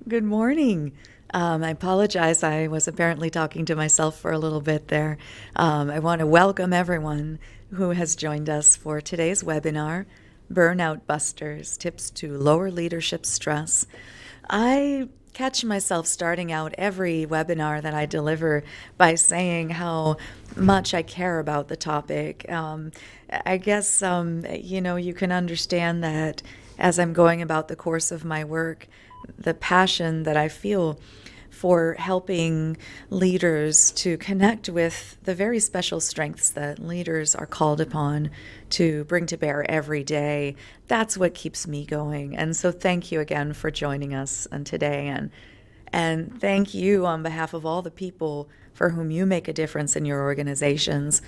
Good morning. I apologize. I was apparently talking to myself for a little bit there. I want to welcome everyone who has joined us for today's webinar, Burnout Busters, Tips to Lower Leadership Stress. I catch myself starting out every webinar that I deliver by saying how much I care about the topic. I guess, you can understand that as I'm going about the course of my work, the passion that I feel for helping leaders to connect with the very special strengths that leaders are called upon to bring to bear every day. That's what keeps me going. And so thank you again for joining us today. And thank you on behalf of all the people for whom you make a difference in your organizations.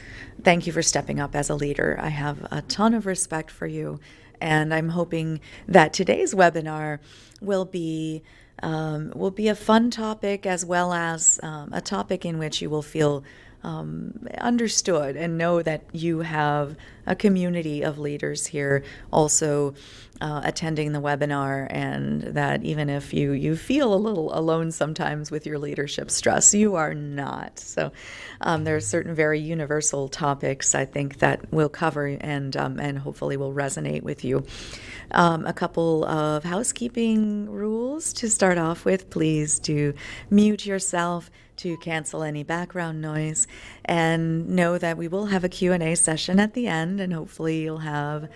Thank you for stepping up as a leader. I have a ton of respect for you. And I'm hoping that today's webinar will be a fun topic as well as a topic in which you will feel understood and know that you have a community of leaders here also attending the webinar, and that even if you feel a little alone sometimes with your leadership stress, you are not. So there are certain very universal topics I think that we'll cover and hopefully will resonate with you. A couple of housekeeping rules to start off with. Please do mute yourself to cancel any background noise, and know that we will have a Q&A session at the end, and hopefully you'll have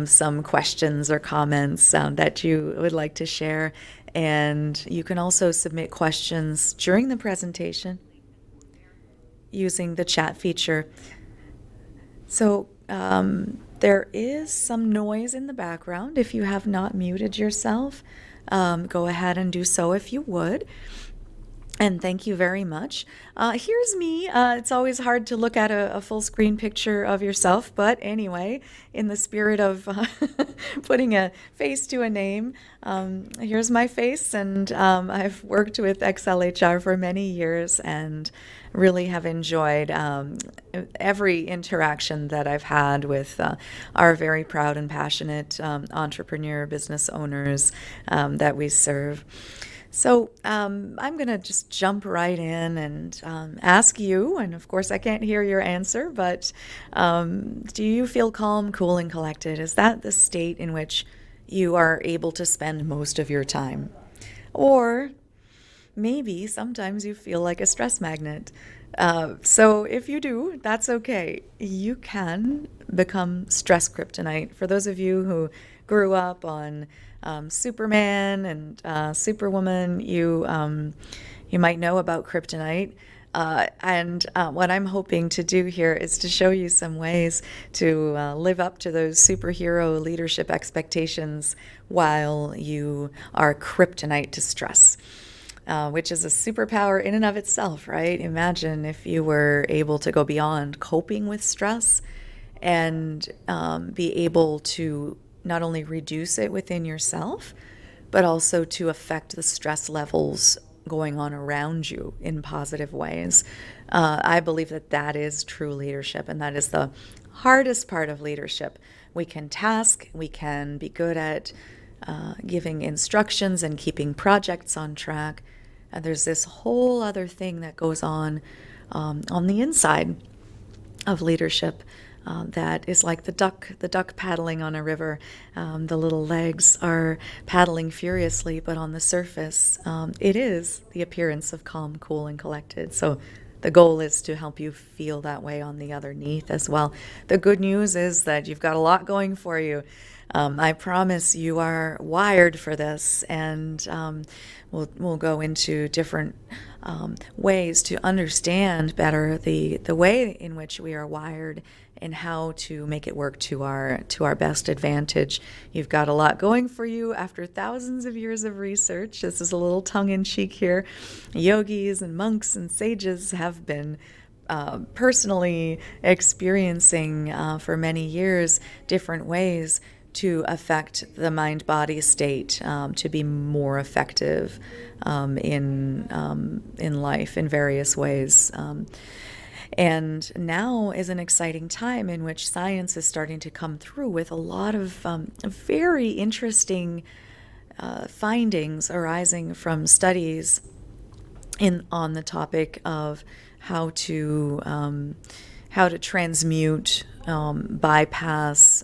some questions or comments that you would like to share. And you can also submit questions during the presentation using the chat feature. So there is some noise in the background. If you have not muted yourself, go ahead and do so if you would. And thank you very much. Here's me. It's always hard to look at a full screen picture of yourself, but anyway, in the spirit of putting a face to a name, here's my face. And I've worked with XLHR for many years and really have enjoyed every interaction that I've had with our very proud and passionate entrepreneur business owners that we serve. So I'm going to just jump right in and ask you, and of course I can't hear your answer, but do you feel calm, cool, and collected? Is that the state in which you are able to spend most of your time? Or maybe sometimes you feel like a stress magnet. So if you do, that's okay. You can become stress kryptonite. For those of you who grew up on Superman and Superwoman, you might know about kryptonite. And what I'm hoping to do here is to show you some ways to live up to those superhero leadership expectations while you are kryptonite to stress. Which is a superpower in and of itself, right? Imagine if you were able to go beyond coping with stress and be able to not only reduce it within yourself, but also to affect the stress levels going on around you in positive ways. I believe that that is true leadership, and that is the hardest part of leadership. We can task, we can be good at giving instructions and keeping projects on track. And there's this whole other thing that goes on the inside of leadership that is like the duck paddling on a river. The little legs are paddling furiously, but on the surface, it is the appearance of calm, cool, and collected. So the goal is to help you feel that way on the underneath as well. The good news is that you've got a lot going for you. I promise you are wired for this, and we'll go into different ways to understand better the way in which we are wired and how to make it work to our best advantage. You've got a lot going for you after thousands of years of research. This is a little tongue-in-cheek here. Yogis and monks and sages have been personally experiencing for many years different ways to affect the mind-body state to be more effective in life in various ways. And now is an exciting time in which science is starting to come through with a lot of very interesting findings arising from studies on the topic of how to transmute, bypass,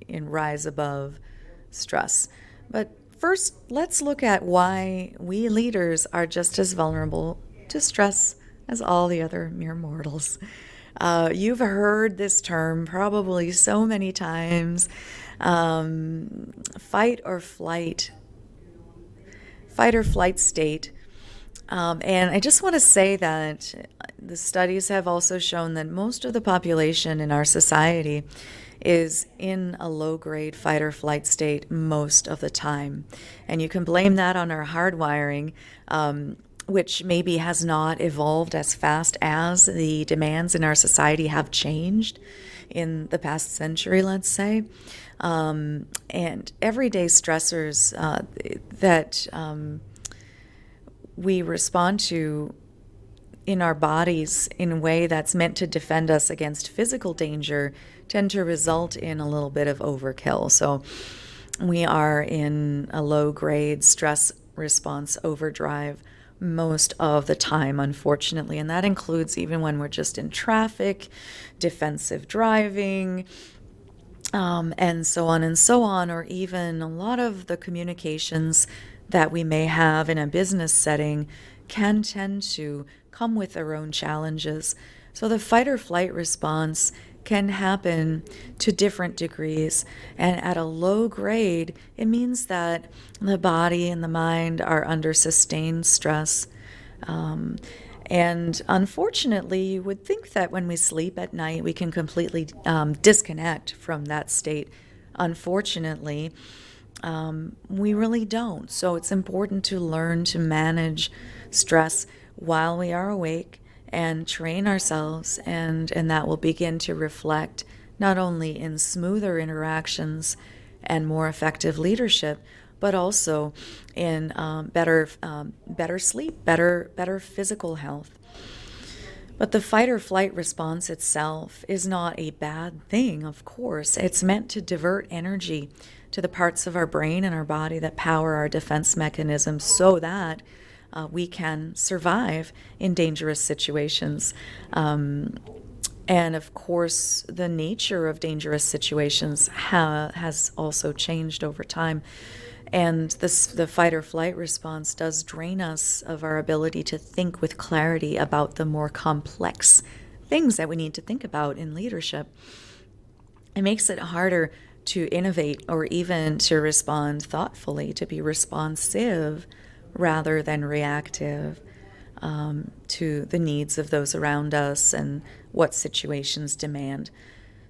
and rise above stress. But first, let's look at why we leaders are just as vulnerable to stress as all the other mere mortals. You've heard this term probably so many times, fight or flight state. And I just want to say that the studies have also shown that most of the population in our society is in a low-grade fight or flight state most of the time. And you can blame that on our hardwiring, which maybe has not evolved as fast as the demands in our society have changed in the past century, let's say. And everyday stressors that we respond to in our bodies in a way that's meant to defend us against physical danger tend to result in a little bit of overkill. So we are in a low-grade stress response overdrive most of the time, unfortunately, and that includes even when we're just in traffic, defensive driving, and so on, or even a lot of the communications that we may have in a business setting can tend to come with their own challenges. So the fight or flight response can happen to different degrees, and at a low grade, it means that the body and the mind are under sustained stress. And unfortunately, you would think that when we sleep at night, we can completely disconnect from that state. Unfortunately, we really don't. So it's important to learn to manage stress while we are awake and train ourselves, and that will begin to reflect not only in smoother interactions and more effective leadership, but also in better sleep, better physical health. But the fight or flight response itself is not a bad thing, of course. It's meant to divert energy to the parts of our brain and our body that power our defense mechanisms so that we can survive in dangerous situations. And of course, the nature of dangerous situations has also changed over time. And the fight or flight response does drain us of our ability to think with clarity about the more complex things that we need to think about in leadership. It makes it harder to innovate or even to respond thoughtfully, to be responsive rather than reactive to the needs of those around us and what situations demand.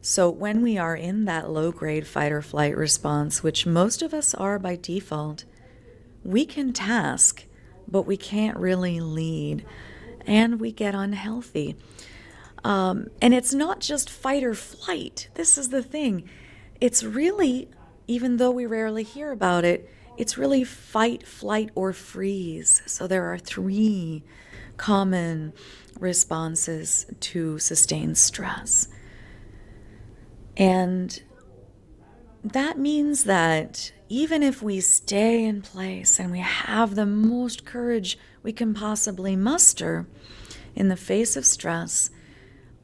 So when we are in that low-grade fight or flight response, which most of us are by default, we can task, but we can't really lead, and we get unhealthy. And it's not just fight or flight. This is the thing. It's really, even though we rarely hear about it, it's really fight, flight, or freeze. So there are 3 common responses to sustained stress. And that means that even if we stay in place and we have the most courage we can possibly muster in the face of stress,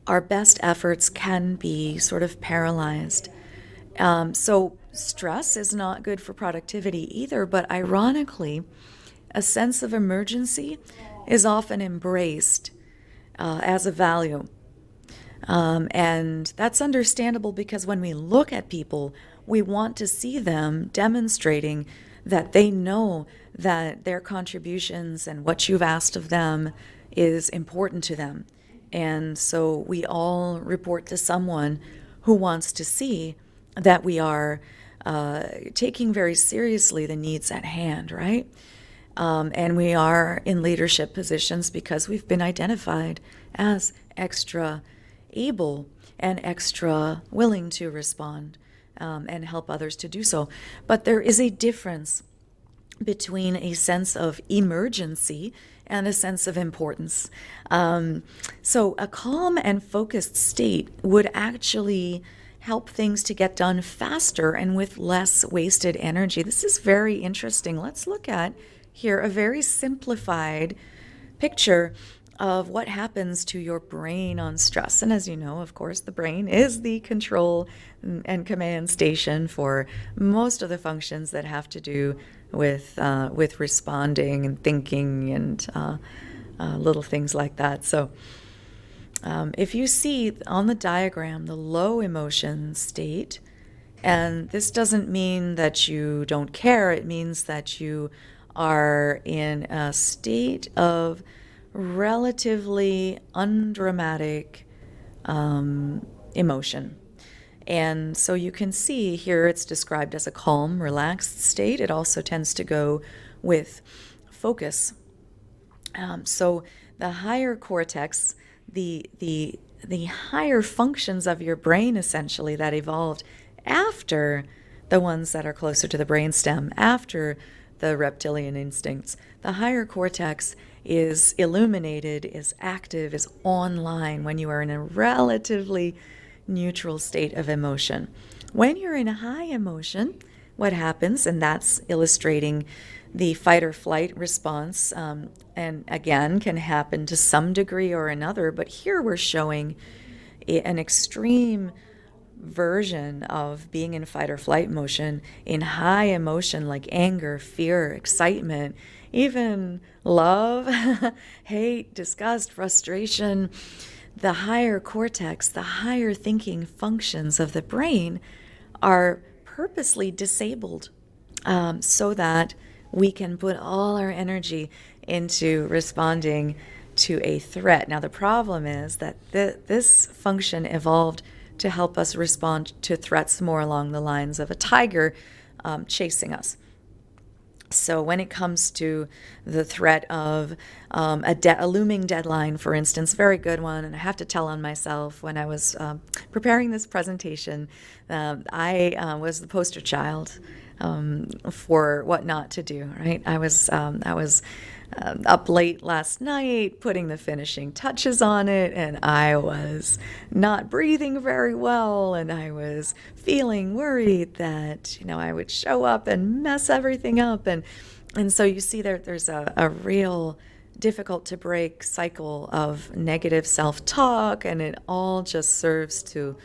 our best efforts can be sort of paralyzed. So stress is not good for productivity either, but ironically, a sense of emergency is often embraced as a value. And that's understandable because when we look at people, we want to see them demonstrating that they know that their contributions and what you've asked of them is important to them. And so we all report to someone who wants to see that we are taking very seriously the needs at hand, right? And we are in leadership positions because we've been identified as extra able and extra willing to respond and help others to do so. But there is a difference between a sense of emergency and a sense of importance. So a calm and focused state would actually help things to get done faster and with less wasted energy. This is very interesting. Let's look at here a very simplified picture of what happens to your brain on stress. And as you know, of course, the brain is the control and command station for most of the functions that have to do with responding and thinking and little things like that. So if you see on the diagram the low emotion state, and this doesn't mean that you don't care, it means that you are in a state of relatively undramatic emotion. And so you can see here it's described as a calm, relaxed state. It also tends to go with focus. So the higher cortex, the higher functions of your brain essentially that evolved after the ones that are closer to the brainstem, after the reptilian instincts, the higher cortex is illuminated, is active, is online when you are in a relatively neutral state of emotion. When you're in a high emotion, what happens, and that's illustrating the fight or flight response, and again, can happen to some degree or another, but here we're showing an extreme version of being in fight or flight motion, in high emotion like anger, fear, excitement, even love, hate, disgust, frustration. The higher cortex, the higher thinking functions of the brain are purposely disabled so that we can put all our energy into responding to a threat. Now, the problem is that this function evolved to help us respond to threats more along the lines of a tiger chasing us. So when it comes to the threat of a looming deadline, for instance, very good one, and I have to tell on myself, when I was preparing this presentation, I was the poster child for what not to do, right? I was up late last night putting the finishing touches on it, and I was not breathing very well, and I was feeling worried that I would show up and mess everything up, and so you see there's a real difficult to break cycle of negative self-talk, and it all just serves to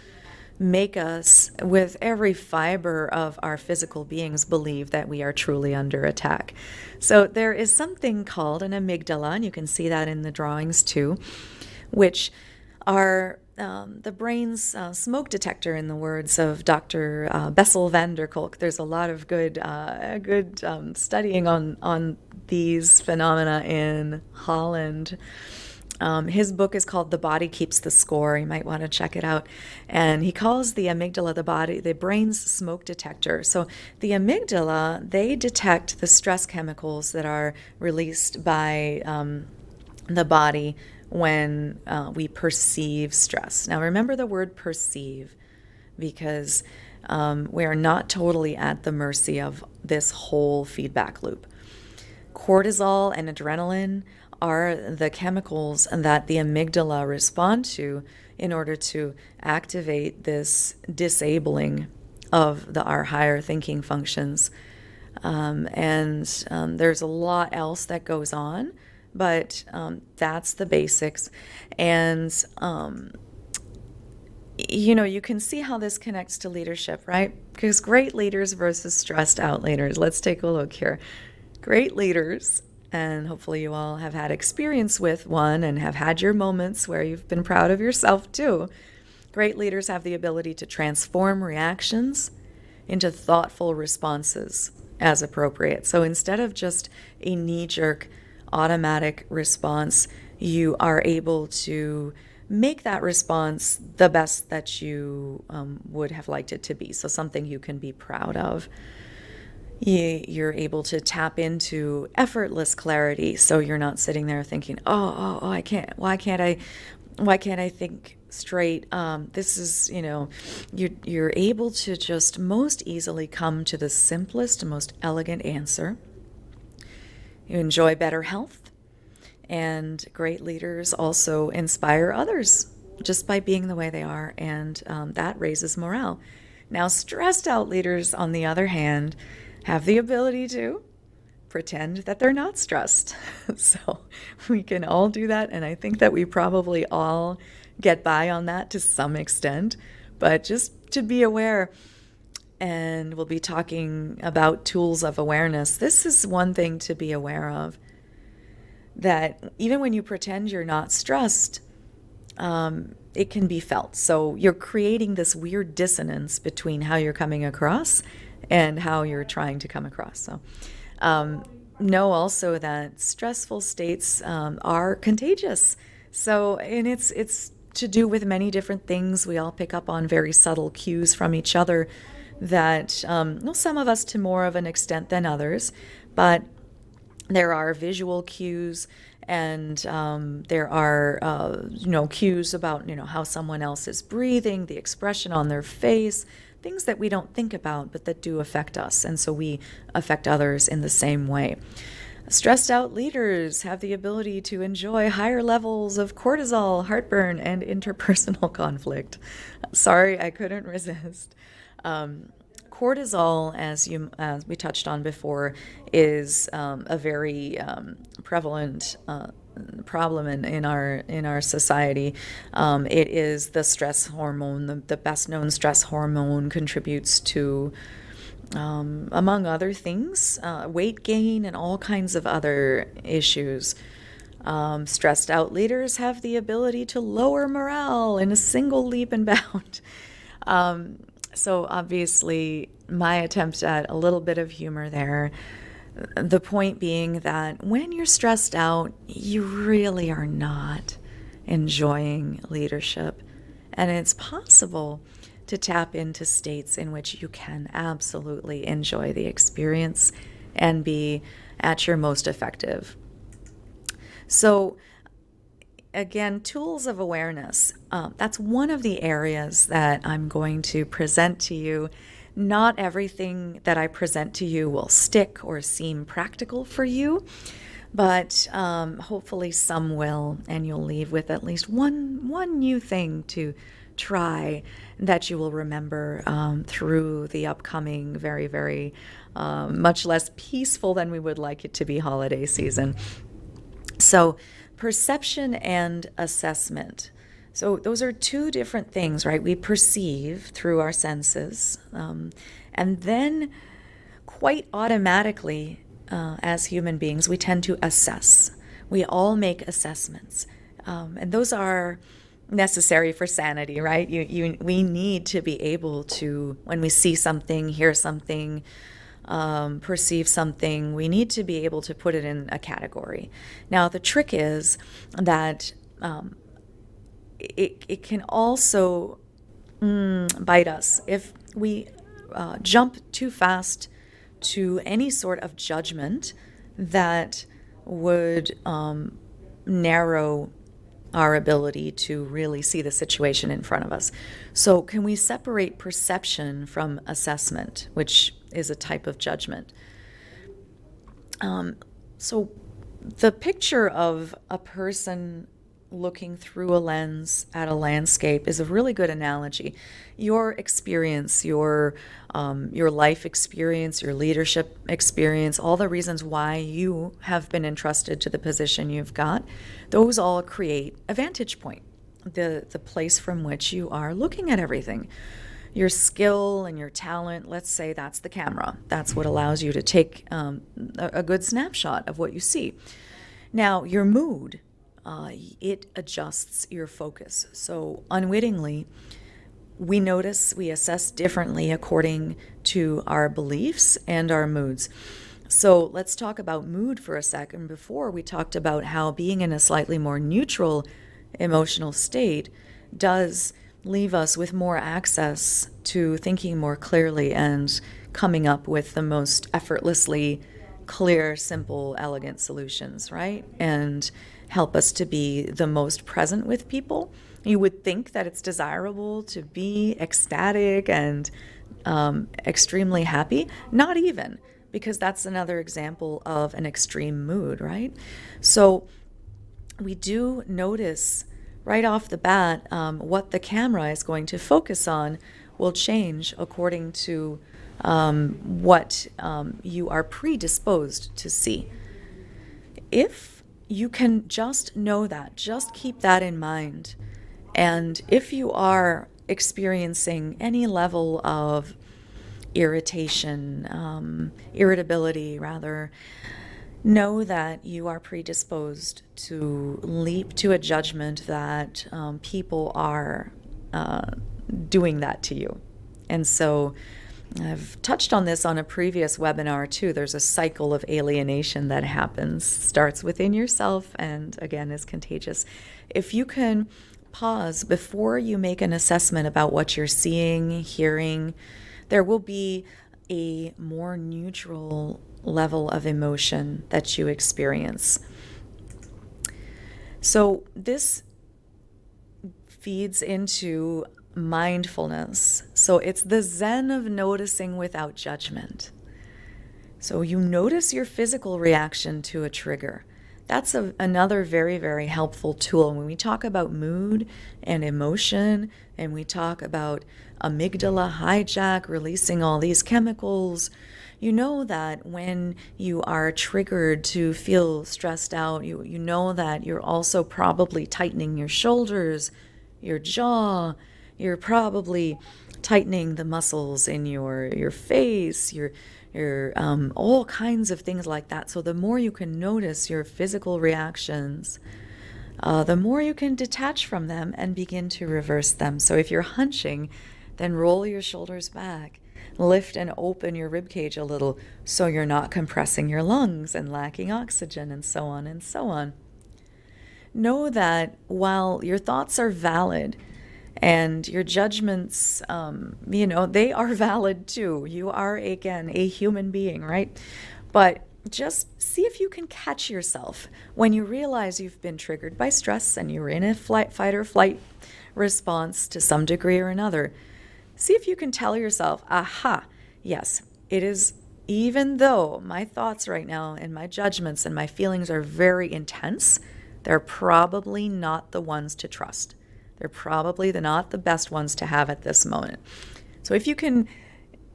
make us, with every fiber of our physical beings, believe that we are truly under attack. So there is something called an amygdala, and you can see that in the drawings too, which are the brain's smoke detector, in the words of Dr. Bessel van der Kolk. There's a lot of good studying on these phenomena in Holland. His book is called The Body Keeps the Score. You might want to check it out. And he calls the amygdala the brain's smoke detector. So the amygdala, they detect the stress chemicals that are released by the body when we perceive stress. Now remember the word perceive, because we are not totally at the mercy of this whole feedback loop. Cortisol and adrenaline are the chemicals that the amygdala respond to in order to activate this disabling of our higher thinking functions. There's a lot else that goes on, but that's the basics. And you can see how this connects to leadership, right? Because great leaders versus stressed out leaders. Let's take a look here. Great leaders, and hopefully you all have had experience with one and have had your moments where you've been proud of yourself too. Great leaders have the ability to transform reactions into thoughtful responses as appropriate. So instead of just a knee-jerk automatic response, you are able to make that response the best that you would have liked it to be. So something you can be proud of. You're able to tap into effortless clarity, so you're not sitting there thinking, oh, I can't. Why can't I think straight? This is, you're able to just most easily come to the simplest, most elegant answer. You enjoy better health, and great leaders also inspire others just by being the way they are, and that raises morale. Now, stressed out leaders, on the other hand, have the ability to pretend that they're not stressed. So we can all do that, and I think that we probably all get by on that to some extent. But just to be aware, and we'll be talking about tools of awareness. This is one thing to be aware of, that even when you pretend you're not stressed, it can be felt. So you're creating this weird dissonance between how you're coming across and how you're trying to come across. So know also that stressful states are contagious. So, and it's to do with many different things. We all pick up on very subtle cues from each other that, well, some of us to more of an extent than others, but there are visual cues, and there are cues about how someone else is breathing, the expression on their face, things that we don't think about but that do affect us, and so we affect others in the same way. Stressed out leaders have the ability to enjoy higher levels of cortisol, heartburn, and interpersonal conflict. Sorry, I couldn't resist. Cortisol, as we touched on before, is a very prevalent problem in our society. It is the stress hormone. The best known stress hormone contributes to, among other things, weight gain and all kinds of other issues. Stressed out leaders have the ability to lower morale in a single leap and bound. So obviously, my attempt at a little bit of humor there, the point being that when you're stressed out, you really are not enjoying leadership. And it's possible to tap into states in which you can absolutely enjoy the experience and be at your most effective. So again, tools of awareness. That's one of the areas that I'm going to present to you. Not everything that I present to you will stick or seem practical for you, but hopefully some will, and you'll leave with at least one new thing to try that you will remember through the upcoming very, very much less peaceful than we would like it to be holiday season. So perception and assessment. So those are two different things, right? We perceive through our senses, and then quite automatically, as human beings, we tend to assess. We all make assessments, and those are necessary for sanity, right? We need to be able to, when we see something, hear something, perceive something, we need to be able to put it in a category. Now, the trick is that it can also bite us if we jump too fast to any sort of judgment that would narrow our ability to really see the situation in front of us. So can we separate perception from assessment, which is a type of judgment? So the picture of a person looking through a lens at a landscape is a really good analogy. Your experience, your life experience, your leadership experience, all the reasons why you have been entrusted to the position you've got, those all create a vantage point, the place from which you are looking at everything. Your skill and your talent, let's say that's the camera. That's what allows you to take a good snapshot of what you see. Now, your mood, it adjusts your focus. So unwittingly, we notice, we assess differently according to our beliefs and our moods. So let's talk about mood for a second. Before, we talked about how being in a slightly more neutral emotional state does leave us with more access to thinking more clearly and coming up with the most effortlessly clear, simple, elegant solutions, right? And help us to be the most present with people. You would think that it's desirable to be ecstatic and extremely happy. Not even, because that's another example of an extreme mood, right? So we do notice right off the bat, what the camera is going to focus on will change according to what you are predisposed to see. If you can just know that, just keep that in mind. And if you are experiencing any level of irritability rather, know that you are predisposed to leap to a judgment that people are doing that to you. And so I've touched on this on a previous webinar too. There's a cycle of alienation that happens, starts within yourself, and again is contagious. If you can pause before you make an assessment about what you're seeing, hearing, there will be a more neutral level of emotion that you experience. So this feeds into mindfulness. So it's the Zen of noticing without judgment. So you notice your physical reaction to a trigger. That's another very, very helpful tool. When we talk about mood and emotion, and we talk about amygdala hijack, releasing all these chemicals, you know that when you are triggered to feel stressed out, you know that you're also probably tightening your shoulders, your jaw, you're probably tightening the muscles in your face, your all kinds of things like that. So the more you can notice your physical reactions, the more you can detach from them and begin to reverse them. So if you're hunching, then roll your shoulders back, lift and open your rib cage a little so you're not compressing your lungs and lacking oxygen, and so on and so on. Know that while your thoughts are valid, and your judgments, they are valid too. You are, again, a human being, right? But just see if you can catch yourself when you realize you've been triggered by stress and you're in a fight or flight response to some degree or another. See if you can tell yourself, aha, yes, it is, even though my thoughts right now and my judgments and my feelings are very intense, they're probably not the ones to trust. They're probably not the best ones to have at this moment. So if you can,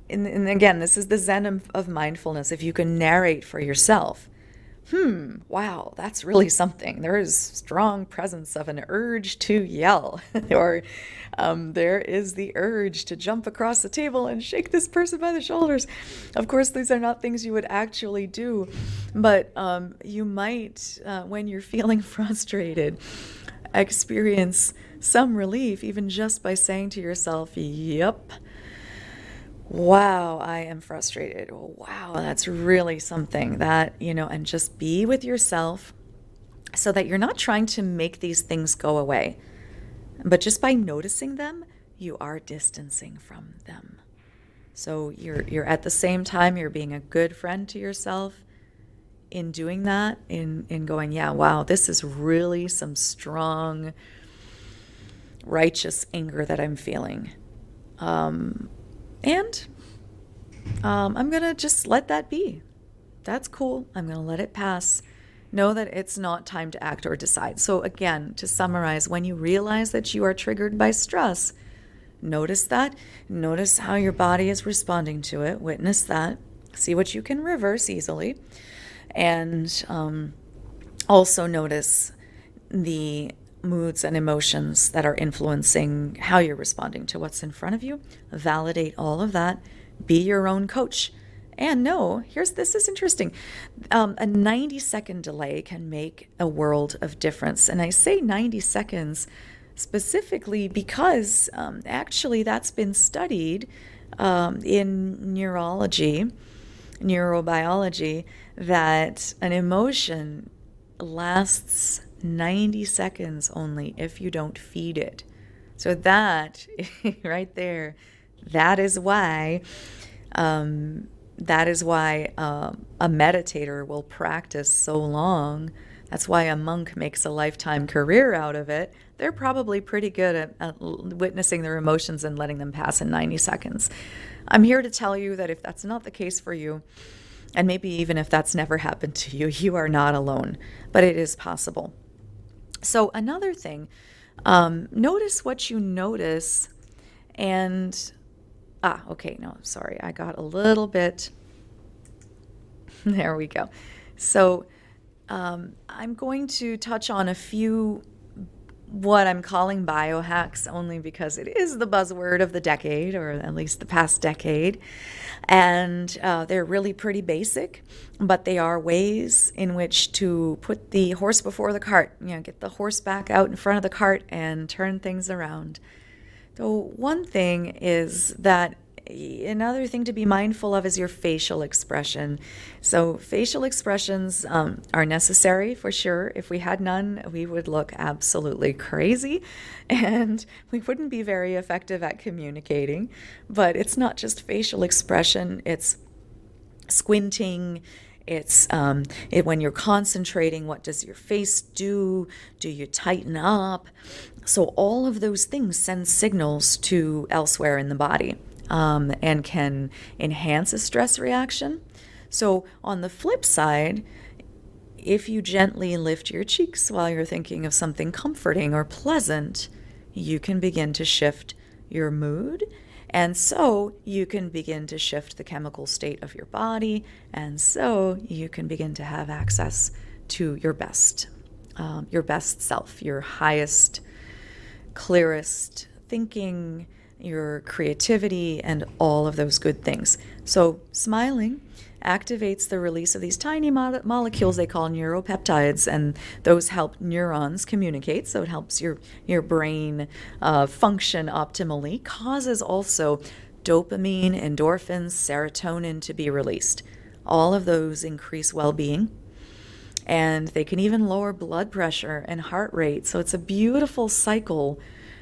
and again, this is the Zen of mindfulness, if you can narrate for yourself, wow, that's really something. There is strong presence of an urge to yell, or there is the urge to jump across the table and shake this person by the shoulders. Of course, these are not things you would actually do, but you might, when you're feeling frustrated, experience some relief even just by saying to yourself, yep, wow, I am frustrated. Wow, that's really something that, and just be with yourself so that you're not trying to make these things go away. But just by noticing them, you are distancing from them. So you're at the same time, you're being a good friend to yourself in doing that, in going, yeah, wow, this is really some strong, righteous anger that I'm feeling. And I'm going to just let that be. That's cool. I'm going to let it pass. Know that it's not time to act or decide. So again, to summarize, when you realize that you are triggered by stress, notice that. Notice how your body is responding to it. Witness that. See what you can reverse easily. And also notice the moods and emotions that are influencing how you're responding to what's in front of you. Validate all of that. Be your own coach. And no, this is interesting. A 90-second delay can make a world of difference. And I say 90 seconds specifically because actually that's been studied in neurobiology, that an emotion lasts 90 seconds only if you don't feed it. So that right there, that is why a meditator will practice so long. That's why a monk makes a lifetime career out of it. They're probably pretty good at witnessing their emotions and letting them pass in 90 seconds. I'm here to tell you that if that's not the case for you, and maybe even if that's never happened to you, you are not alone, but it is possible. So another thing Notice what you notice. And, okay, no, sorry, I got a little bit, there we go. So I'm going to touch on a few what I'm calling biohacks only because it is the buzzword of the decade, or at least the past decade. And they're really pretty basic, but they are ways in which to put the horse before the cart, get the horse back out in front of the cart and turn things around. So one thing is that another thing to be mindful of is your facial expression. So facial expressions are necessary for sure. If we had none, we would look absolutely crazy and we wouldn't be very effective at communicating. But it's not just facial expression, it's squinting. It's when you're concentrating, what does your face do? Do you tighten up? So all of those things send signals to elsewhere in the body and can enhance a stress reaction. So on the flip side, if you gently lift your cheeks while you're thinking of something comforting or pleasant, you can begin to shift your mood. And so you can begin to shift the chemical state of your body. And so you can begin to have access to your best self, your highest, clearest thinking, your creativity, and all of those good things. So smiling activates the release of these tiny molecules they call neuropeptides, and those help neurons communicate, so it helps your brain function optimally, causes also dopamine, endorphins, serotonin to be released. All of those increase well-being, and they can even lower blood pressure and heart rate. So it's a beautiful cycle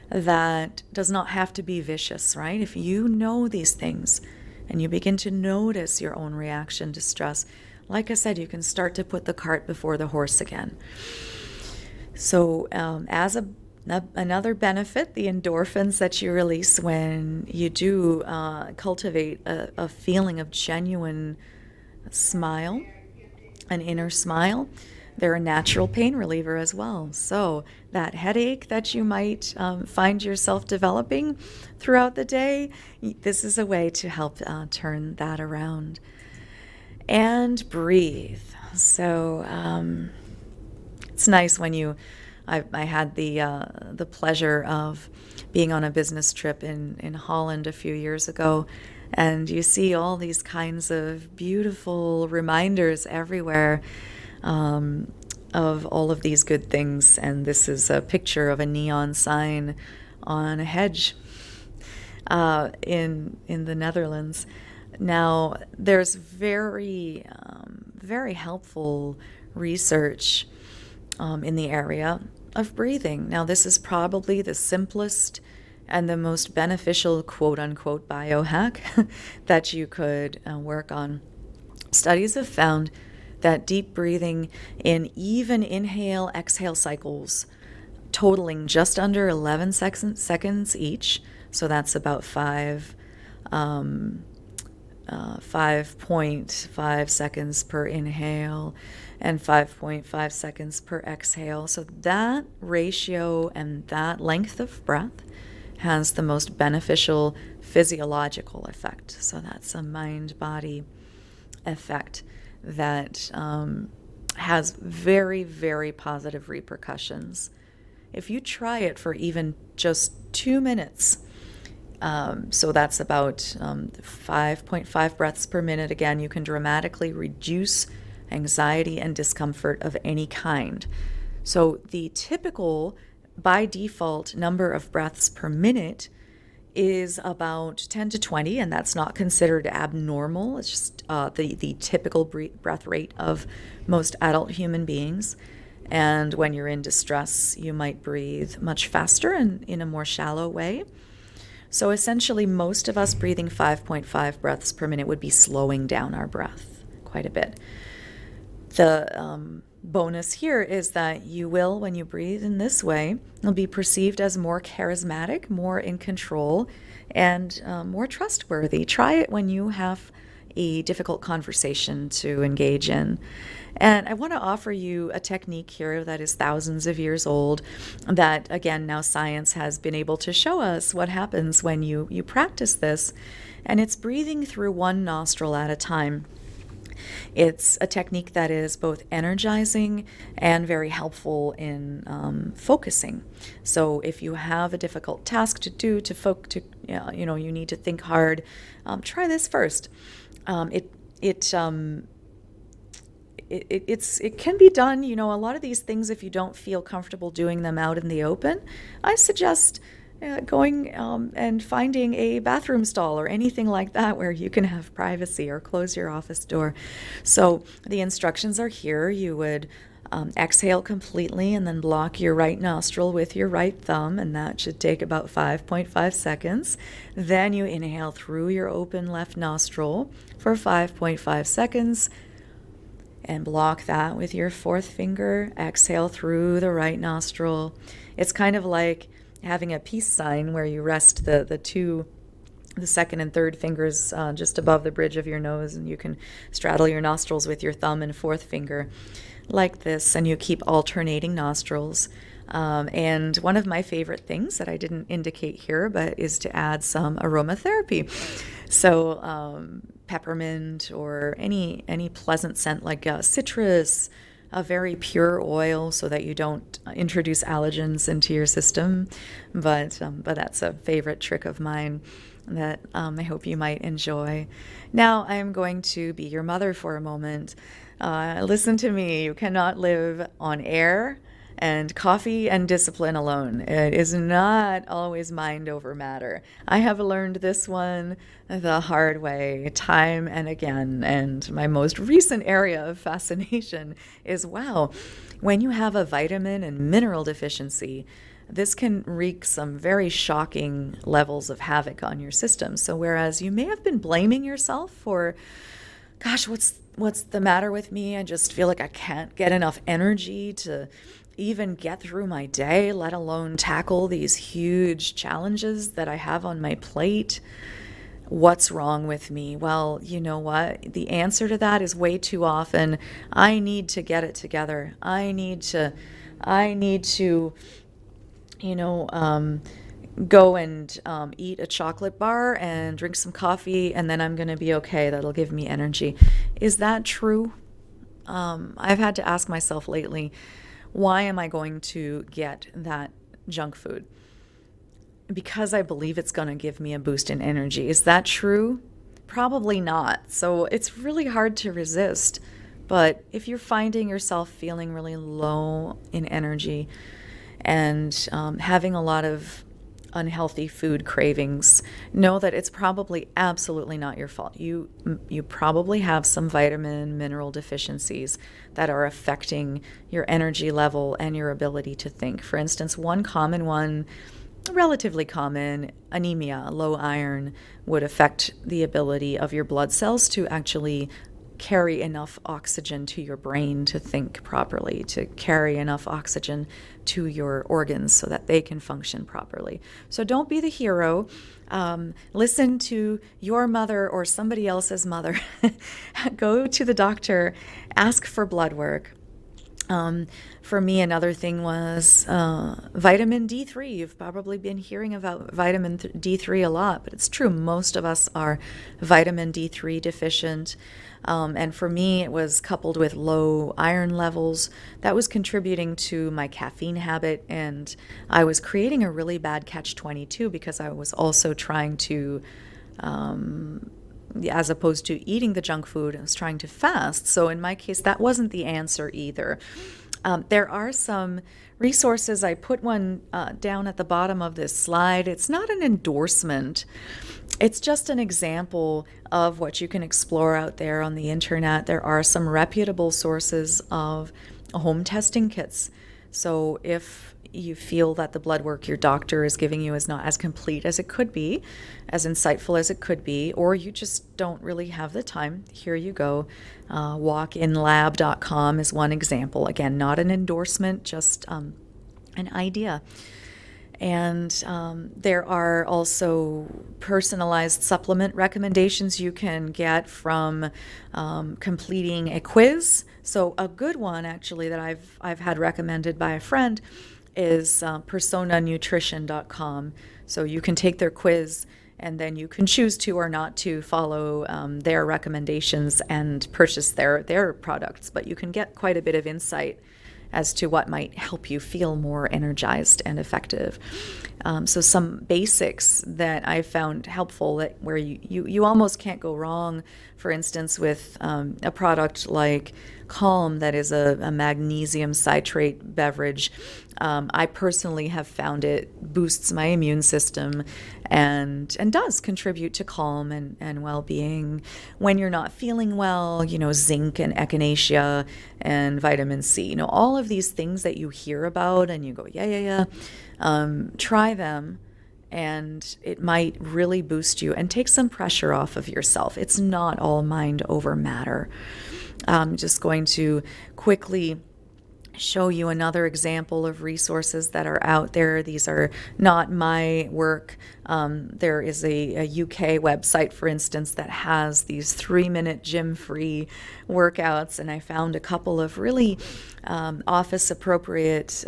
that does not have to be vicious, right? If you know these things and you begin to notice your own reaction to stress, like I said, you can start to put the cart before the horse again. So as another benefit, the endorphins that you release when you do cultivate a feeling of genuine smile, an inner smile, they're a natural pain reliever as well. So that headache that you might find yourself developing throughout the day, this is a way to help turn that around. And breathe. So it's nice when I had the pleasure of being on a business trip in Holland a few years ago, and you see all these kinds of beautiful reminders everywhere of all of these good things. And this is a picture of a neon sign on a hedge in the Netherlands. Now, there's very helpful research in the area of breathing. Now, this is probably the simplest and the most beneficial quote-unquote biohack that you could work on. Studies have found that deep breathing in even inhale-exhale cycles totaling just under 11 seconds each, so that's about 5.5 seconds per inhale and 5.5 seconds per exhale. So that ratio and that length of breath has the most beneficial physiological effect. So that's a mind-body effect that has very, very positive repercussions. If you try it for even just 2 minutes, so that's about 5.5 breaths per minute, again, you can dramatically reduce anxiety and discomfort of any kind. So the typical, by default, number of breaths per minute is about 10 to 20, and that's not considered abnormal. It's just the typical breath rate of most adult human beings. And when you're in distress, you might breathe much faster and in a more shallow way. So essentially, most of us breathing 5.5 breaths per minute would be slowing down our breath quite a bit. The bonus here is that you will, when you breathe in this way, you'll be perceived as more charismatic, more in control, and more trustworthy. Try it when you have a difficult conversation to engage in. And I want to offer you a technique here that is thousands of years old, that again, now science has been able to show us what happens when you practice this. And it's breathing through one nostril at a time. It's a technique that is both energizing and very helpful in focusing. So if you have a difficult task to do, you need to think hard, try this first. It can be done. A lot of these things, if you don't feel comfortable doing them out in the open, I suggest going and finding a bathroom stall or anything like that where you can have privacy, or close your office door. So the instructions are here. You would exhale completely and then block your right nostril with your right thumb, and that should take about 5.5 seconds. Then you inhale through your open left nostril for 5.5 seconds and block that with your fourth finger. Exhale through the right nostril. It's kind of like having a peace sign where you rest the second and third fingers just above the bridge of your nose, and you can straddle your nostrils with your thumb and fourth finger like this, and you keep alternating nostrils. And one of my favorite things that I didn't indicate here, but is to add some aromatherapy. So peppermint or any pleasant scent like citrus, a very pure oil, so that you don't introduce allergens into your system. But that's a favorite trick of mine that I hope you might enjoy. Now I'm going to be your mother for a moment. Listen to me. You cannot live on air and coffee and discipline alone. It is not always mind over matter. I have learned this one the hard way, time and again. And my most recent area of fascination is, wow, when you have a vitamin and mineral deficiency, this can wreak some very shocking levels of havoc on your system. So whereas you may have been blaming yourself for, gosh, what's the matter with me? I just feel like I can't get enough energy to even get through my day, let alone tackle these huge challenges that I have on my plate. What's wrong with me? Well, you know what? The answer to that is way too often, I need to get it together. I need to, go and eat a chocolate bar and drink some coffee, and then I'm going to be okay. That'll give me energy. Is that true? I've had to ask myself lately, why am I going to get that junk food? Because I believe it's going to give me a boost in energy. Is that true? Probably not. So it's really hard to resist. But if you're finding yourself feeling really low in energy and having a lot of unhealthy food cravings, know that it's probably absolutely not your fault. You probably have some vitamin, mineral deficiencies that are affecting your energy level and your ability to think. For instance, one common one, relatively common, anemia, low iron, would affect the ability of your blood cells to actually carry enough oxygen to your brain to think properly, to carry enough oxygen to your organs so that they can function properly. So don't be the hero. Listen to your mother or somebody else's mother. Go to the doctor, ask for blood work. For me, another thing was vitamin D3. You've probably been hearing about vitamin D3 a lot, but it's true. Most of us are vitamin D3 deficient. And for me, it was coupled with low iron levels. That was contributing to my caffeine habit, and I was creating a really bad catch-22 because I was also trying to, as opposed to eating the junk food, I was trying to fast. So in my case, that wasn't the answer either. There are some resources. I put one down at the bottom of this slide. It's not an endorsement. It's just an example of what you can explore out there on the internet. There are some reputable sources of home testing kits. So if you feel that the blood work your doctor is giving you is not as complete as it could be, as insightful as it could be, or you just don't really have the time, here you go. Walkinlab.com is one example. Again, not an endorsement, just an idea. And there are also personalized supplement recommendations you can get from completing a quiz. So a good one, actually, that I've had recommended by a friend is personanutrition.com. So you can take their quiz, and then you can choose to or not to follow their recommendations and purchase their products. But you can get quite a bit of insight as to what might help you feel more energized and effective. So some basics that I found helpful, that where you almost can't go wrong, for instance, with a product like Calm, that is a magnesium citrate beverage. I personally have found it boosts my immune system and does contribute to calm and well-being when you're not feeling well. Zinc and echinacea and vitamin C, all of these things that you hear about and you go, yeah. Try them, and it might really boost you and take some pressure off of yourself. It's not all mind over matter. I'm just going to quickly show you another example of resources that are out there. These are not my work. There is a UK website, for instance, that has these 3-minute gym-free workouts, and I found a couple of really office-appropriate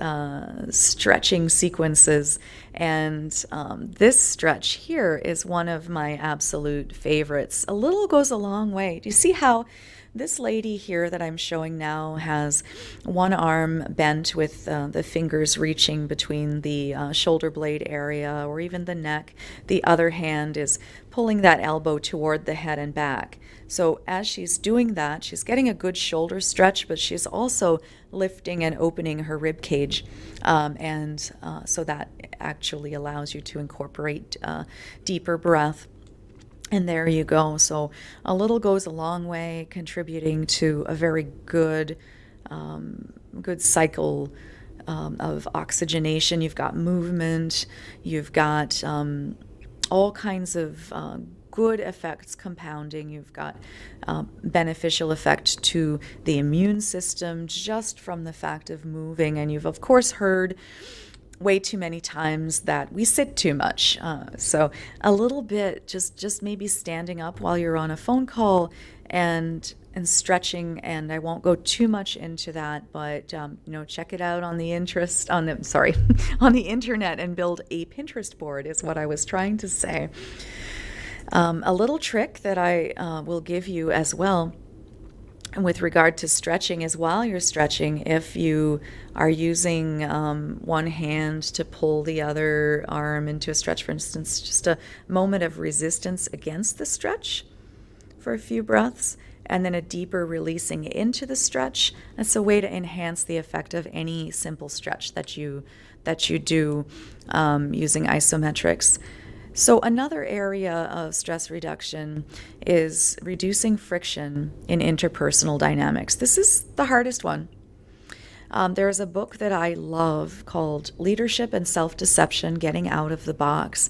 stretching sequences. And this stretch here is one of my absolute favorites. A little goes a long way. Do you see how this lady here that I'm showing now has one arm bent with the fingers reaching between the shoulder blade area or even the neck? The other hand is pulling that elbow toward the head and back. So as she's doing that, she's getting a good shoulder stretch, but she's also lifting and opening her rib cage. So that actually allows you to incorporate deeper breath. And there you go. So a little goes a long way, contributing to a very good cycle of oxygenation. You've got movement. You've got all kinds of good effects compounding. You've got beneficial effect to the immune system just from the fact of moving. And you've, of course, heard way too many times that we sit too much. So a little bit, just maybe standing up while you're on a phone call and stretching. And I won't go too much into that, but check it out on the on the internet, and build a Pinterest board is what I was trying to say. A little trick that I will give you as well with regard to stretching is, while you're stretching, if you are using one hand to pull the other arm into a stretch, for instance, just a moment of resistance against the stretch for a few breaths, and then a deeper releasing into the stretch. That's a way to enhance the effect of any simple stretch that you do using isometrics. So another area of stress reduction is reducing friction in interpersonal dynamics. This is the hardest one. There's a book that I love called Leadership and Self-Deception: Getting Out of the Box.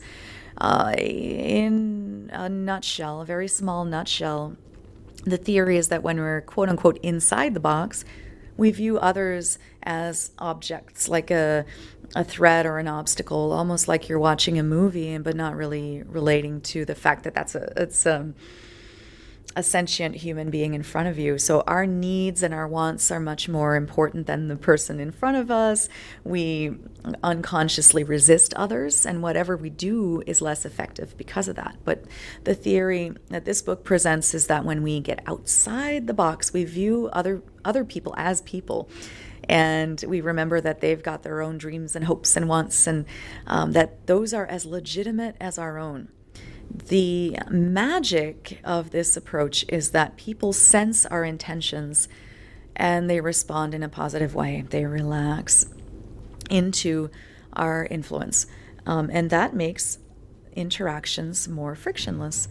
In a nutshell, a very small nutshell, the theory is that when we're quote unquote inside the box, we view others as objects, like a threat or an obstacle, almost like you're watching a movie, but not really relating to the fact that it's a sentient human being in front of you. So our needs and our wants are much more important than the person in front of us. We unconsciously resist others, and whatever we do is less effective because of that. But the theory that this book presents is that when we get outside the box, we view other people as people. And we remember that they've got their own dreams and hopes and wants, and that those are as legitimate as our own. The magic of this approach is that people sense our intentions and they respond in a positive way. They relax into our influence, and that makes interactions more frictionless.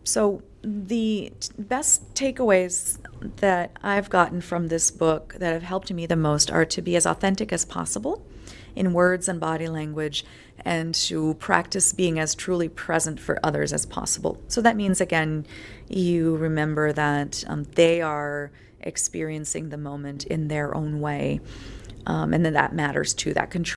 So the best takeaways that I've gotten from this book that have helped me the most are to be as authentic as possible in words and body language, and to practice being as truly present for others as possible. So that means, again, you remember that they are experiencing the moment in their own way, and then that matters too. That control